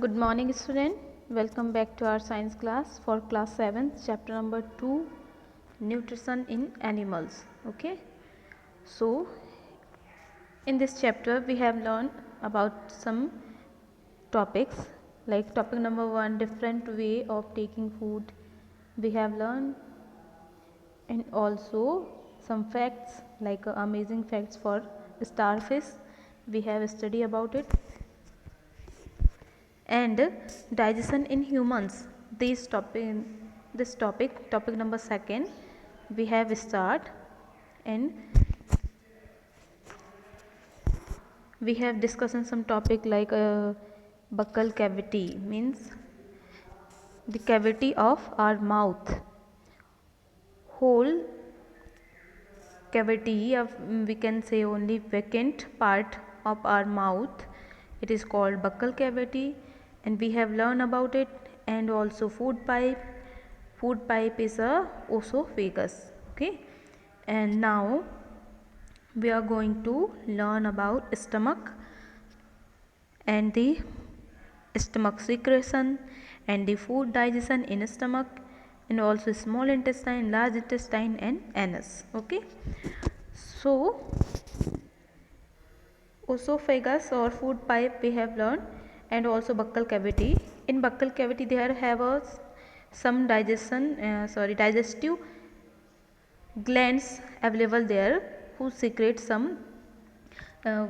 Good morning student, welcome back to our science class for class 7 chapter number 2 nutrition in animals. Okay, so in this chapter we have learned about some topics like topic number 1 different way of taking food we have learned, and also some facts like amazing facts for starfish we have studied about it, and digestion in humans. This topic number 2 we have start, and we have discussed some topic like buccal cavity means the cavity of our mouth, whole cavity of we can say only vacant part of our mouth, it is called buccal cavity, and we have learned about it. And also food pipe is a esophagus. Okay, and now we are going to learn about stomach and the stomach secretion and the food digestion in stomach, and also small intestine, large intestine and anus. Okay, so esophagus or food pipe we have learned, and also buccal cavity. In buccal cavity there have some digestive glands available there who secrete uh,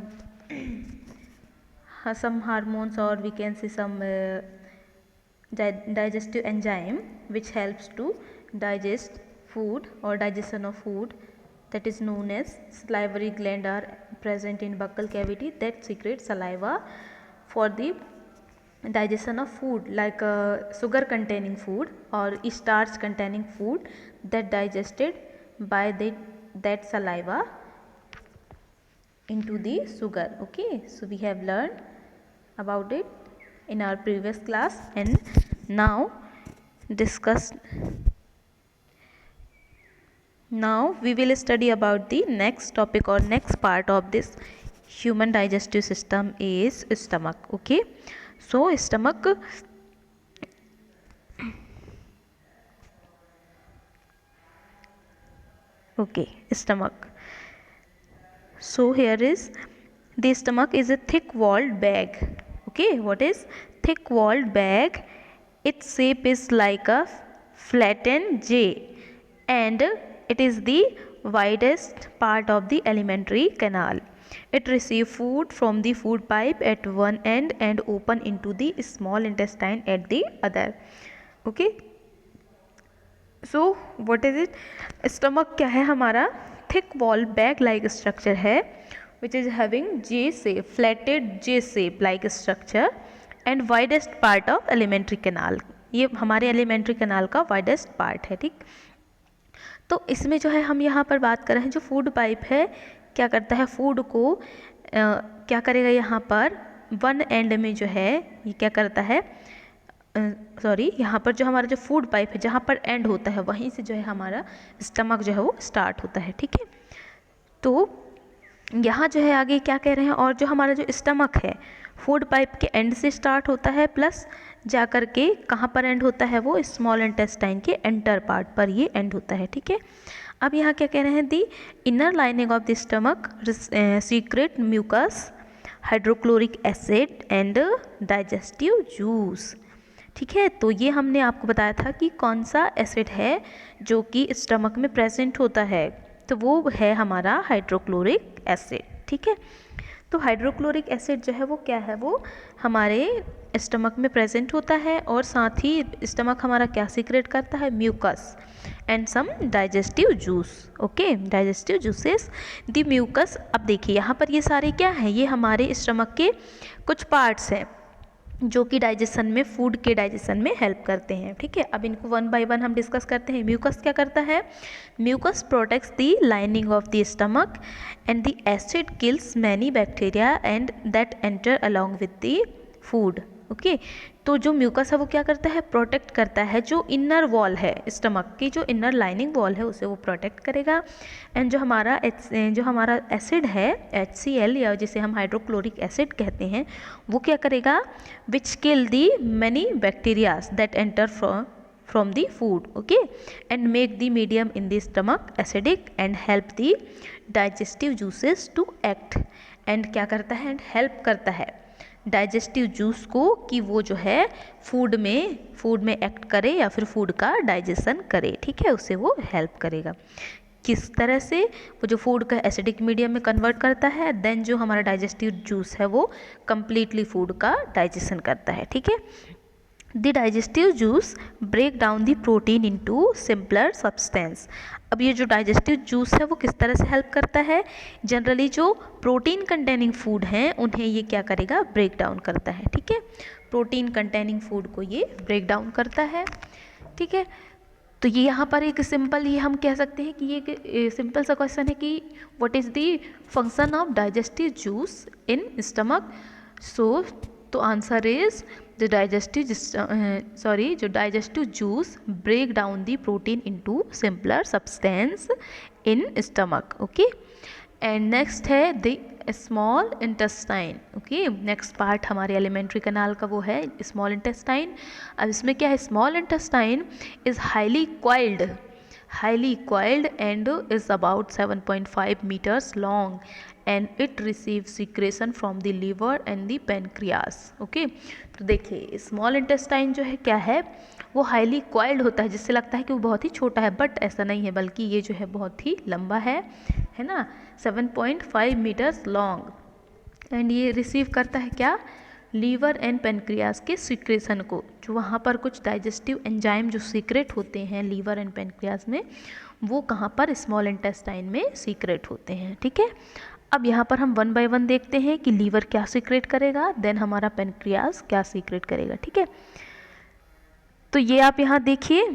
some hormones, or we can say some digestive enzyme which helps to digest food or digestion of food, that is known as salivary gland are present in buccal cavity that secrete saliva for the digestion of food like sugar containing food or starch containing food that digested by that saliva into the sugar. Okay, so we have learned about it in our previous class, and now we will study about the next topic or next part of this human digestive system is stomach. Okay, so stomach, okay, stomach. So here is the stomach is a thick walled bag. Okay, what is thick walled bag? Its shape is like a flattened J, and it is the widest part of the alimentary canal. It receives food from the food pipe at one end and open into the small intestine at the other. Okay, so what is it? Stomach क्या है हमारा? Thick wall bag like structure है which is having J shape, flattened J shape like structure and widest part of alimentary canal. ये हमारे alimentary canal का widest part है. ठीक, तो इसमें जो है हम यहाँ पर बात कर रहे हैं जो फूड पाइप है क्या करता है, फूड को क्या करेगा यहाँ पर वन एंड में जो है ये क्या करता है, यहाँ पर जो हमारा जो फूड पाइप है जहाँ पर एंड होता है वहीं से जो है हमारा स्टमक जो है वो स्टार्ट होता है. ठीक है, तो यहाँ जो है आगे क्या कह रहे हैं, और जो हमारा जो स्टमक है फूड पाइप के एंड से स्टार्ट होता है प्लस जा कर के कहाँ पर एंड होता है, वो स्मॉल इंटेस्टाइन के एंटर पार्ट पर ये एंड होता है. ठीक है, अब यहाँ क्या कह रहे हैं, the inner lining of the stomach secrete mucus, hydrochloric acid and digestive juice. ठीक है, तो ये हमने आपको बताया था कि कौन सा एसिड है जो कि स्टमक में प्रेजेंट होता है, तो वो है हमारा हाइड्रोक्लोरिक एसिड. ठीक है, तो हाइड्रोक्लोरिक एसिड जो है वो क्या है, वो हमारे स्टमक में प्रेजेंट होता है और साथ ही स्टमक हमारा क्या सीक्रेट करता है, mucus and some digestive juice. Okay, digestive juices the mucus. अब देखिए यहाँ पर ये सारे क्या हैं, ये हमारे स्टमक के कुछ पार्ट्स हैं जो कि डाइजेशन में, फूड के डाइजेशन में हेल्प करते हैं. ठीक है, अब इनको वन बाय वन हम डिस्कस करते हैं. म्यूकस क्या करता है, mucus protects the lining of the stomach and the acid kills many bacteria and that enter along with the food. Okay. तो जो म्यूकस है वो क्या करता है, प्रोटेक्ट करता है जो इनर वॉल है, स्टमक की जो इनर लाइनिंग वॉल है उसे वो प्रोटेक्ट करेगा। एंड जो हमारा एसिड है HCl, या जिसे हम हाइड्रोक्लोरिक एसिड कहते हैं, वो क्या करेगा, which kill the many bacterias that enter from the food, okay, and make the medium in the stomach acidic and help the digestive juices to act। and क्या करता है, and help करता है डाइजेस्टिव जूस को कि वो जो है फूड में एक्ट करे या फिर फूड का डाइजेशन करे, ठीक है, उसे वो हेल्प करेगा। किस तरह से, वो जो फूड का एसिडिक मीडियम में कन्वर्ट करता है, देन जो हमारा डाइजेस्टिव जूस है वो कम्प्लीटली फूड का डाइजेशन करता है, ठीक है। The digestive juice break down the protein into simpler substance। अब ये जो डाइजेस्टिव जूस है वो किस तरह से हेल्प करता है, जनरली जो प्रोटीन कंटेनिंग फूड हैं उन्हें ये क्या करेगा, ब्रेक डाउन करता है, ठीक है, प्रोटीन कंटेनिंग फूड को ये ब्रेक डाउन करता है, ठीक है। तो ये यहाँ पर एक सिंपल, ये हम कह सकते हैं कि ये एक सिंपल सा क्वेश्चन है कि what is the function of digestive juice in stomach. So तो आंसर इज जो digestive juice break down the protein into simpler substance in stomach, okay. And next है the small intestine, okay. Next part हमारे alimentary canal का वो है small intestine. अब इसमें क्या है, small intestine is highly coiled and is about 7.5 meters long and it receives secretion from the liver and the pancreas, okay। तो देखिए स्मॉल इंटेस्टाइन जो है क्या है, वो हाईली कॉइल्ड होता है, जिससे लगता है कि वो बहुत ही छोटा है, बट ऐसा नहीं है, बल्कि ये जो है बहुत ही लंबा है ना, 7.5 मीटर्स लॉन्ग। एंड ये रिसीव करता है क्या, लीवर एंड पेनक्रियास के सीक्रेशन को, जो वहाँ पर कुछ डाइजेस्टिव एंजाइम जो सीक्रेट होते हैं लीवर एंड पेनक्रियास में, वो कहाँ पर, स्मॉल इंटेस्टाइन में सीक्रेट होते हैं, ठीक है। अब यहाँ पर हम 1 बाय 1 देखते हैं कि लीवर क्या सीक्रेट करेगा, देन हमारा पेनक्रियास क्या सीक्रेट करेगा, ठीक है। तो ये आप यहाँ देखिए,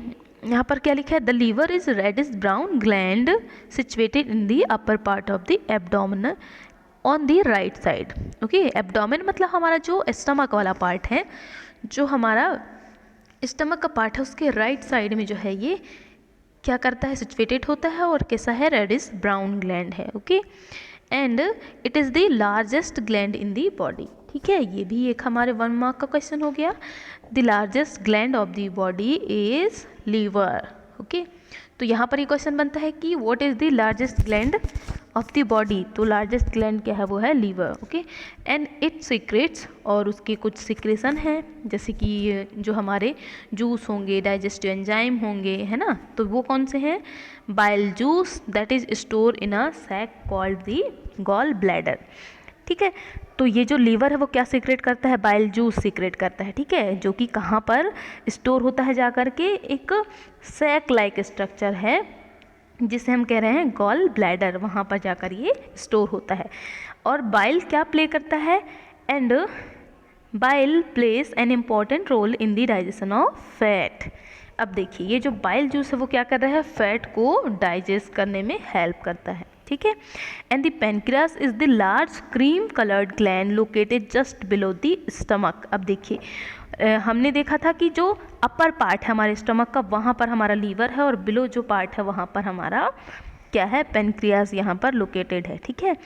यहाँ पर क्या लिखा है, the liver is reddish brown gland situated in the upper part of the abdomen on the right side, okay. Abdomen मतलब हमारा जो स्टमक वाला पार्ट है, जो हमारा स्टमक का पार्ट है उसके राइट साइड में जो है ये क्या करता है, सिचुएटेड होता है, और कैसा है, रेडिश ब्राउन ग्लैंड है, okay. And it is the largest gland in the body, ठीक है, ये भी एक हमारे 1 मार्क का क्वेश्चन हो गया। The largest gland of the body is liver, okay. तो यहाँ पर ये क्वेश्चन बनता है कि what is the largest gland of the body, तो लार्जेस्ट ग्लैंड क्या है, वो है liver, okay. And it secretes, और उसके कुछ सीक्रेशन हैं, जैसे कि जो हमारे जूस होंगे, डाइजेस्टिव एंजाइम होंगे, है ना, तो वो कौन से हैं, bile juice that is store in a sac called the gall bladder, ठीक है। तो ये जो लीवर है वो क्या सीक्रेट करता है, बाइल जूस सीक्रेट करता है, ठीक है, जो कि कहाँ पर स्टोर होता है, जा कर के एक सैक लाइक स्ट्रक्चर है जिसे हम कह रहे हैं गॉल ब्लैडर, वहाँ पर जाकर ये स्टोर होता है। और बाइल क्या प्ले करता है, and bile places an important role in the digestion of fat. अब देखिए ये जो बाइल जूस है वो क्या कर रहा है, फैट को डाइजेस्ट करने में हेल्प करता है, ठीक है। And the pancreas is the large cream coloured gland located just below the stomach. अब देखिए हमने देखा था कि जो अपर पार्ट है हमारे स्टमक का, वहाँ पर हमारा लीवर है, और बिलो जो पार्ट है वहाँ पर हमारा क्या है, पेनक्रियास यहाँ पर लोकेटेड है, ठीक है।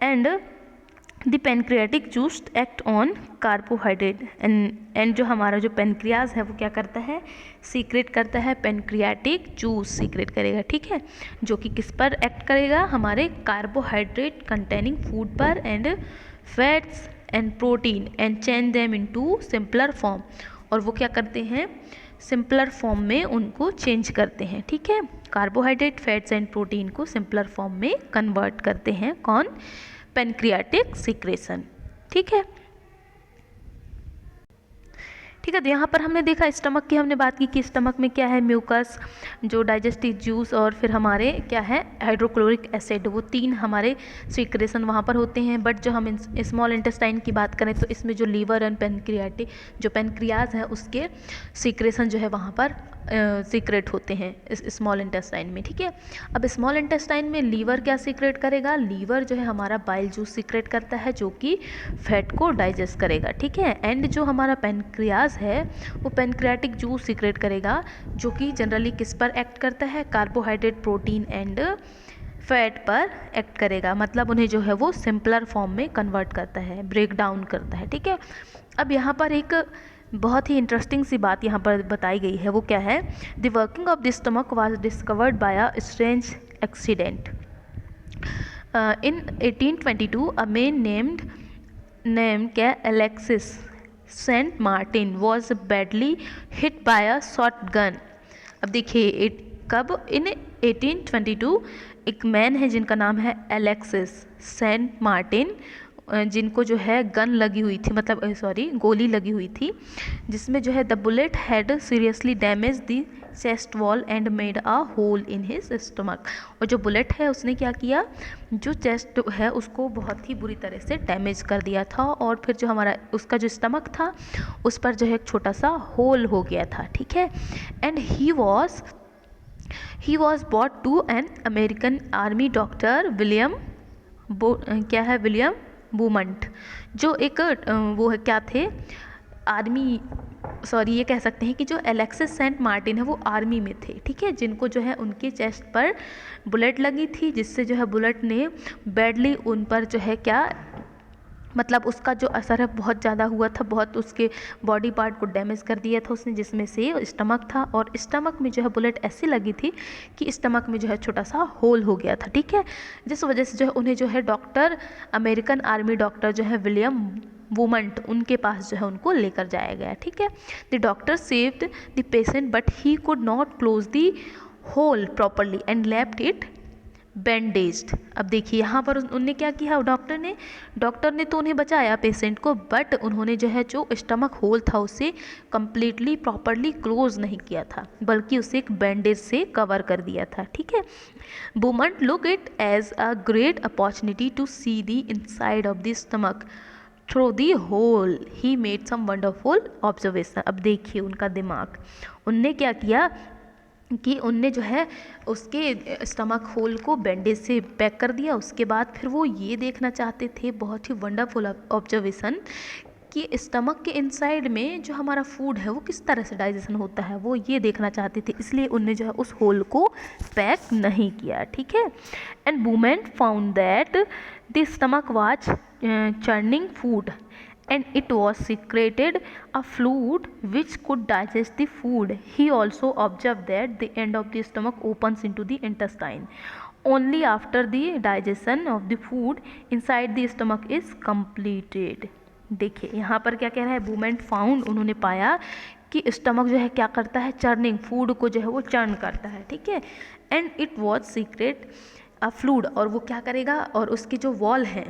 And the pancreatic juice act on carbohydrate, and जो हमारा जो पेनक्रियास है वो क्या करता है, सीक्रेट करता है, पेनक्रियाटिक जूस सीक्रेट करेगा, ठीक है, जो कि किस पर एक्ट करेगा, हमारे कार्बोहाइड्रेट कंटेनिंग फूड पर, and fats and protein, and change them into simpler form, और वो क्या करते हैं, सिंपलर फॉर्म में उनको चेंज करते हैं, ठीक है। कार्बोहाइड्रेट, फैट्स एंड प्रोटीन को सिंपलर फॉर्म में कन्वर्ट करते हैं, कौन, पेनक्रियाटिक सीक्रेशन, ठीक है। ठीक है, तो यहाँ पर हमने देखा स्टमक की हमने बात की कि स्टमक में क्या है, म्यूकस, जो डाइजेस्टिव जूस, और फिर हमारे क्या है, हाइड्रोक्लोरिक एसिड, वो 3 हमारे सीक्रेशन वहाँ पर होते हैं। बट जो हम स्मॉल इंटेस्टाइन की बात करें तो इसमें जो लीवर एंड पेनक्रियाटिक, जो पेनक्रियाज है उसके सीक्रेशन जो है वहाँ पर सीक्रेट होते हैं इस स्मॉल इंटेस्टाइन में, ठीक है। अब स्मॉल इंटेस्टाइन में लीवर क्या सीक्रेट करेगा, लीवर जो है हमारा बाइल जूस सीक्रेट करता है जो कि फैट को डाइजेस्ट करेगा, ठीक है। एंड जो हमारा पेनक्रियाज है वो पेनक्रियाटिक जूस सीक्रेट करेगा जो कि जनरली किस पर एक्ट करता है, कार्बोहाइड्रेट, प्रोटीन एंड फैट पर एक्ट करेगा, मतलब उन्हें जो है वो सिंपलर फॉर्म में कन्वर्ट करता है, ब्रेक डाउन करता है, ठीक है। अब यहाँ पर एक बहुत ही इंटरेस्टिंग सी बात यहाँ पर बताई गई है, वो क्या है, the working of the stomach was discovered by a strange accident in 1822 a man name क्या Alexis Saint Martin was badly hit by a shotgun. अब देखिए कब, इन 1822 एक मैन है जिनका नाम है एलेक्सिस सेंट मार्टिन, जिनको जो है गन लगी हुई थी, मतलब सॉरी गोली लगी हुई थी, जिसमें जो है the bullet had seriously damage the chest wall and made a hole in his stomach. और जो बुलेट है उसने क्या किया, जो चेस्ट है उसको बहुत ही बुरी तरह से डैमेज कर दिया था, और फिर जो हमारा उसका जो स्टमक था उस पर जो है एक छोटा सा होल हो गया था, ठीक है। And he was brought to an American army doctor William Beaumont, जो एक वो है क्या थे, आर्मी, सॉरी ये कह सकते हैं कि जो एलेक्सिस सेंट मार्टिन है वो आर्मी में थे, ठीक है, जिनको जो है उनके चेस्ट पर बुलेट लगी थी, जिससे जो है बुलेट ने बैडली उन पर जो है क्या, मतलब उसका जो असर है बहुत ज़्यादा हुआ था, बहुत उसके बॉडी पार्ट को डैमेज कर दिया था उसने, जिसमें से स्टमक था, और स्टमक में जो है बुलेट ऐसी लगी थी कि स्टमक में जो है छोटा सा होल हो गया था, ठीक है। जिस वजह से जो है उन्हें जो है डॉक्टर, अमेरिकन आर्मी डॉक्टर जो है विलियम वूमंट, उनके पास जो है उनको लेकर जाया गया, ठीक है। The doctor saved the patient but he could not close the hole properly and left it bandaged. अब देखिए यहाँ पर उन्होंने क्या किया, डॉक्टर ने तो उन्हें बचाया पेशेंट को, बट उन्होंने जो है जो स्टमक होल था उसे कम्प्लीटली प्रॉपरली क्लोज नहीं किया था, बल्कि उसे एक बैंडेज से कवर कर दिया था, ठीक है। Beaumont look it as a great opportunity to see the inside of the stomach through the hole he made some wonderful observation. अब देखिए उनका दिमाग, उनने क्या किया कि उनने जो है उसके स्टमक होल को बैंडेज से पैक कर दिया, उसके बाद फिर वो ये देखना चाहते थे, बहुत ही वंडरफुल ऑब्जर्वेशन, कि स्टमक के इनसाइड में जो हमारा फूड है वो किस तरह से डाइजेशन होता है, वो ये देखना चाहते थे, इसलिए उनने जो है उस होल को पैक नहीं किया, ठीक है। And women found that the stomach was churning food and it was secreted a fluid which could digest the food. He also observed that the end of the stomach opens into the intestine only after the digestion of the food inside the stomach is completed. देखिए यहाँ पर क्या कह रहा है, women found, उन्होंने पाया कि स्टमक जो है क्या करता है, चर्निंग, फूड को जो है वो चर्न करता है, ठीक है। And it was secret a fluid, और वो क्या करेगा, और उसकी जो वॉल है,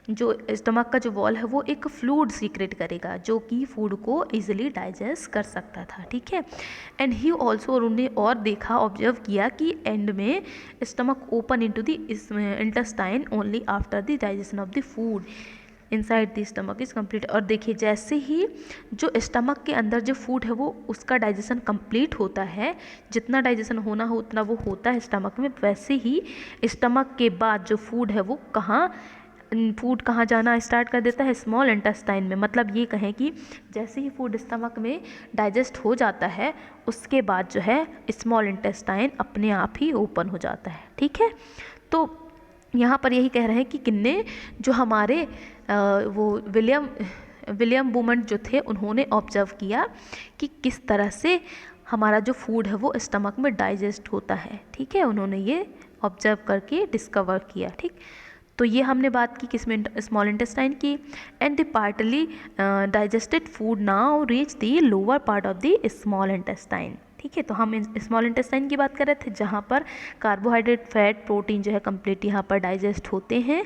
जो स्टमक का जो वॉल है वो एक फ्लूड सीक्रेट करेगा जो कि फूड को इजीली डाइजेस्ट कर सकता था, ठीक है। एंड ही ऑल्सो, और उन्हें और देखा, ऑब्जर्व किया कि एंड में stomach open into the intestine only after the digestion of the food inside the stomach is complete. और देखिए जैसे ही जो स्टमक के अंदर जो फूड है वो उसका डाइजेशन कंप्लीट होता है, जितना डाइजेशन होना हो उतना वो होता है स्टमक में, वैसे ही स्टमक के बाद जो फूड है वो फूड कहाँ जाना स्टार्ट कर देता है, स्मॉल इंटेस्टाइन में। मतलब ये कहें कि जैसे ही फूड स्टमक में डाइजेस्ट हो जाता है उसके बाद जो है स्मॉल इंटेस्टाइन अपने आप ही ओपन हो जाता है, ठीक है। तो यहाँ पर यही कह रहे हैं कि किन्ने, जो हमारे वो विलियम वुमंट जो थे, उन्होंने ऑब्जर्व किया कि किस तरह से हमारा जो फूड है वो स्टमक में डाइजेस्ट होता है, ठीक है। उन्होंने ये ऑब्जर्व करके डिस्कवर किया, ठीक। तो ये हमने बात की किसमें, स्मॉल इंटेस्टाइन की। And the partly digested food now reach the lower part of the small intestine, ठीक है। तो हम स्मॉल इंटेस्टाइन की बात कर रहे थे जहाँ पर कार्बोहाइड्रेट, फैट, प्रोटीन जो है कंप्लीट यहाँ पर डाइजेस्ट होते हैं,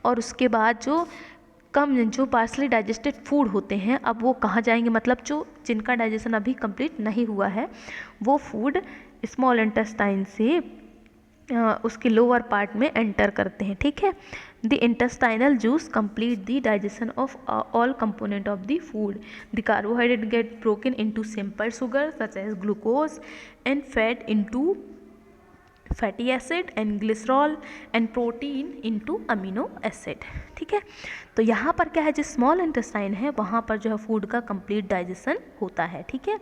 और उसके बाद जो पार्सली डाइजेस्टेड फूड होते हैं, अब वो कहाँ जाएंगे, मतलब जो जिनका डाइजेशन अभी कंप्लीट नहीं हुआ है वो फूड स्मॉल इंटेस्टाइन से उसके लोअर पार्ट में एंटर करते हैं, ठीक है। The intestinal juice complete the digestion of all component of the food. The carbohydrate get broken into simple sugar such as glucose and fat into fatty acid and glycerol and protein into amino acid, ठीक है। तो यहाँ पर क्या है, जो small intestine है वहाँ पर जो है फूड का कंप्लीट डाइजेशन होता है, ठीक है।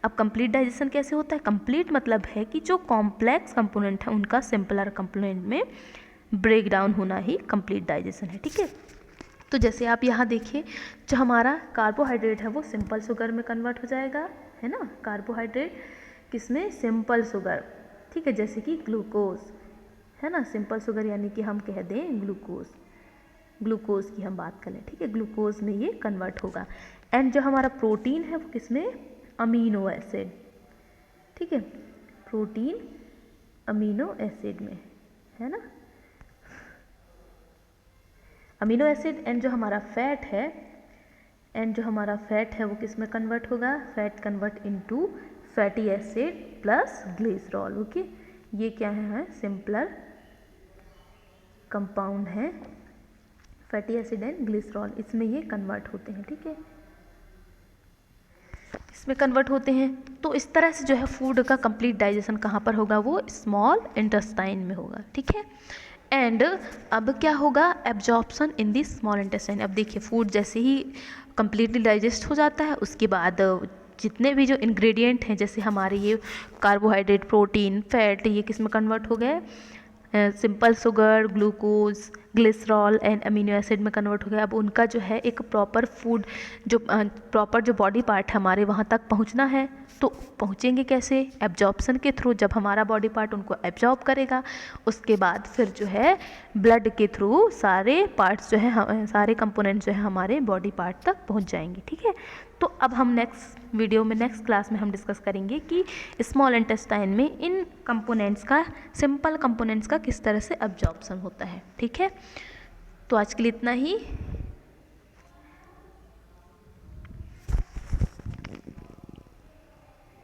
अब कंप्लीट डाइजेशन कैसे होता है? कंप्लीट मतलब है कि जो कॉम्प्लेक्स कंपोनेंट है उनका सिंपलर कंपोनेंट में ब्रेक डाउन होना ही कंप्लीट डाइजेशन है, ठीक है। तो जैसे आप यहाँ देखिए, जो हमारा कार्बोहाइड्रेट है वो सिंपल शुगर में कन्वर्ट हो जाएगा, है ना। कार्बोहाइड्रेट किसमें? सिंपल शुगर, ठीक है। जैसे कि ग्लूकोज, है ना, सिंपल शुगर यानी कि हम कह दें ग्लूकोज की हम बात करें, ठीक है, ग्लूकोज में ये कन्वर्ट होगा। एंड जो हमारा प्रोटीन है वो किसमें? अमीनो एसिड, ठीक है, प्रोटीन अमीनो एसिड में, है ना, अमीनो एसिड। एंड जो हमारा फैट है वो किस में कन्वर्ट होगा? Fat convert into fatty acid plus glycerol, okay. ये क्या है? सिंपलर कंपाउंड है, फैटी एसिड एंड ग्लिसरॉल, इसमें ये कन्वर्ट होते हैं, ठीक है, इसमें कन्वर्ट होते हैं। तो इस तरह से जो है फूड का कंप्लीट डाइजेशन कहाँ पर होगा? वो स्मॉल इंटेस्टाइन में होगा, ठीक है। एंड अब क्या होगा? Absorption in the small intestine. अब देखिए, फूड जैसे ही कंप्लीटली डाइजेस्ट हो जाता है उसके बाद जितने भी जो इंग्रेडिएंट हैं, जैसे हमारे ये कार्बोहाइड्रेट, प्रोटीन, फैट, ये किस में कन्वर्ट हो गए? Simple sugar, glucose, glycerol and amino acid में कन्वर्ट हो गया। अब उनका जो है एक प्रॉपर फूड, जो प्रॉपर जो बॉडी पार्ट है हमारे वहाँ तक पहुँचना है, तो पहुँचेंगे कैसे? एब्जॉर्प्शन के थ्रू। जब हमारा बॉडी पार्ट उनको एब्जॉर्ब करेगा उसके बाद फिर जो है ब्लड के थ्रू सारे पार्ट्स जो है, सारे कंपोनेंट्स जो है हमारे बॉडी पार्ट तक पहुँच जाएंगे, ठीक है। तो अब हम नेक्स्ट वीडियो में, नेक्स्ट क्लास में हम डिस्कस करेंगे कि स्मॉल इंटेस्टाइन में इन कंपोनेंट्स का, सिंपल कंपोनेंट्स का किस तरह से एब्जॉर्प्शन होता है, ठीक है। तो आज के लिए इतना ही।